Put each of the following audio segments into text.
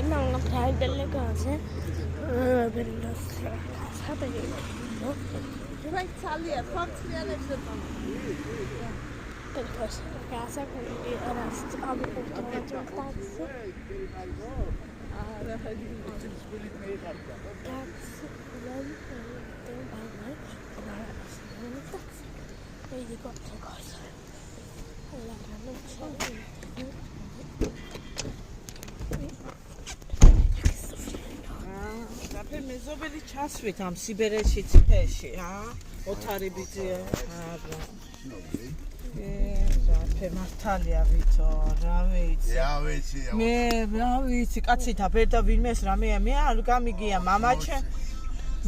una trae delle cose per il nostro casa perché Vai Italia, forza per questa casa quindi era stato tutto un taxi e dico altre cose allora non c'è Pe mezobeli ჩასვით ამ სიბერეში ციფეში რა ოთარი ბიძია არა ზაფე მართალია ვითო რა ვიცი მე რა ვიცი კაცითა ბერდა ვინმეს რამეა მე არ გამიგია მამაჩე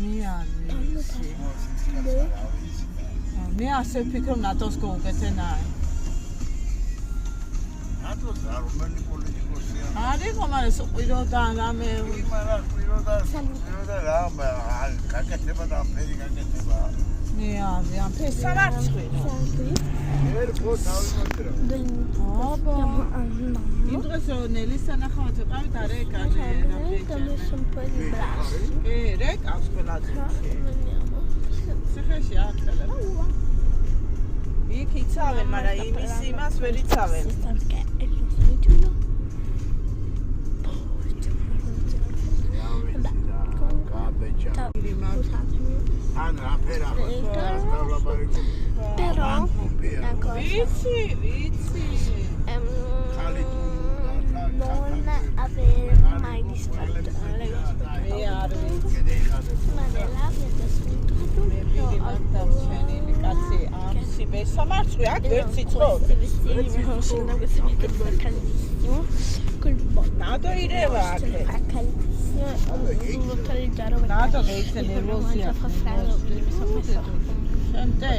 მე არ ვიცი მე ასე ვფიქრობ ნატოს გოუკეთენა ნატოს რა რომელი პოლიტიკოსია არის ხომარეს ყვიროდა რამე რა გაკეთება და ფერი გაკეთება მე ამ ფერს სამარცხვი ვერ ხო თავი მოწერა აბა იმ დღეს ნელის სანახავთ ვიყავით არა ეკანე რეკავს ყველაზე ციხეში ახლა იქ იცავენ მაგრამ იმის იმას ვერ იცავენ però vici non avere mai distratto le cose ma nella vita სამარცხვი აქ ვერცი ცხოვრ col botto nato ireva anche nato che è nervosia fa freddo quindi mi sono messa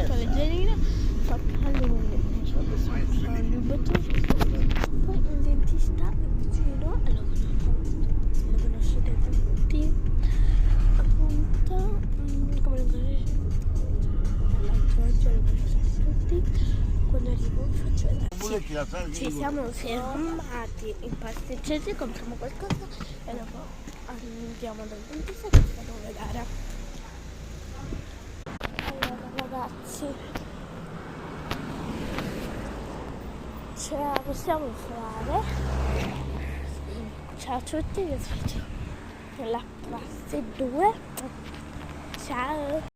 con le geline fa caldo non so se sono libero poi un dentista vicino lo conoscete tutti appunto come lo conoscete l'altro oggi lo conoscete tutti quando arrivo faccio vedere ci siamo fermati in pasticceria compriamo qualcosa e dopo andiamo dal dentista che farò vedere allora ragazzi ce la possiamo fare ciao a tutti vi aspetto nella classe 2 ciao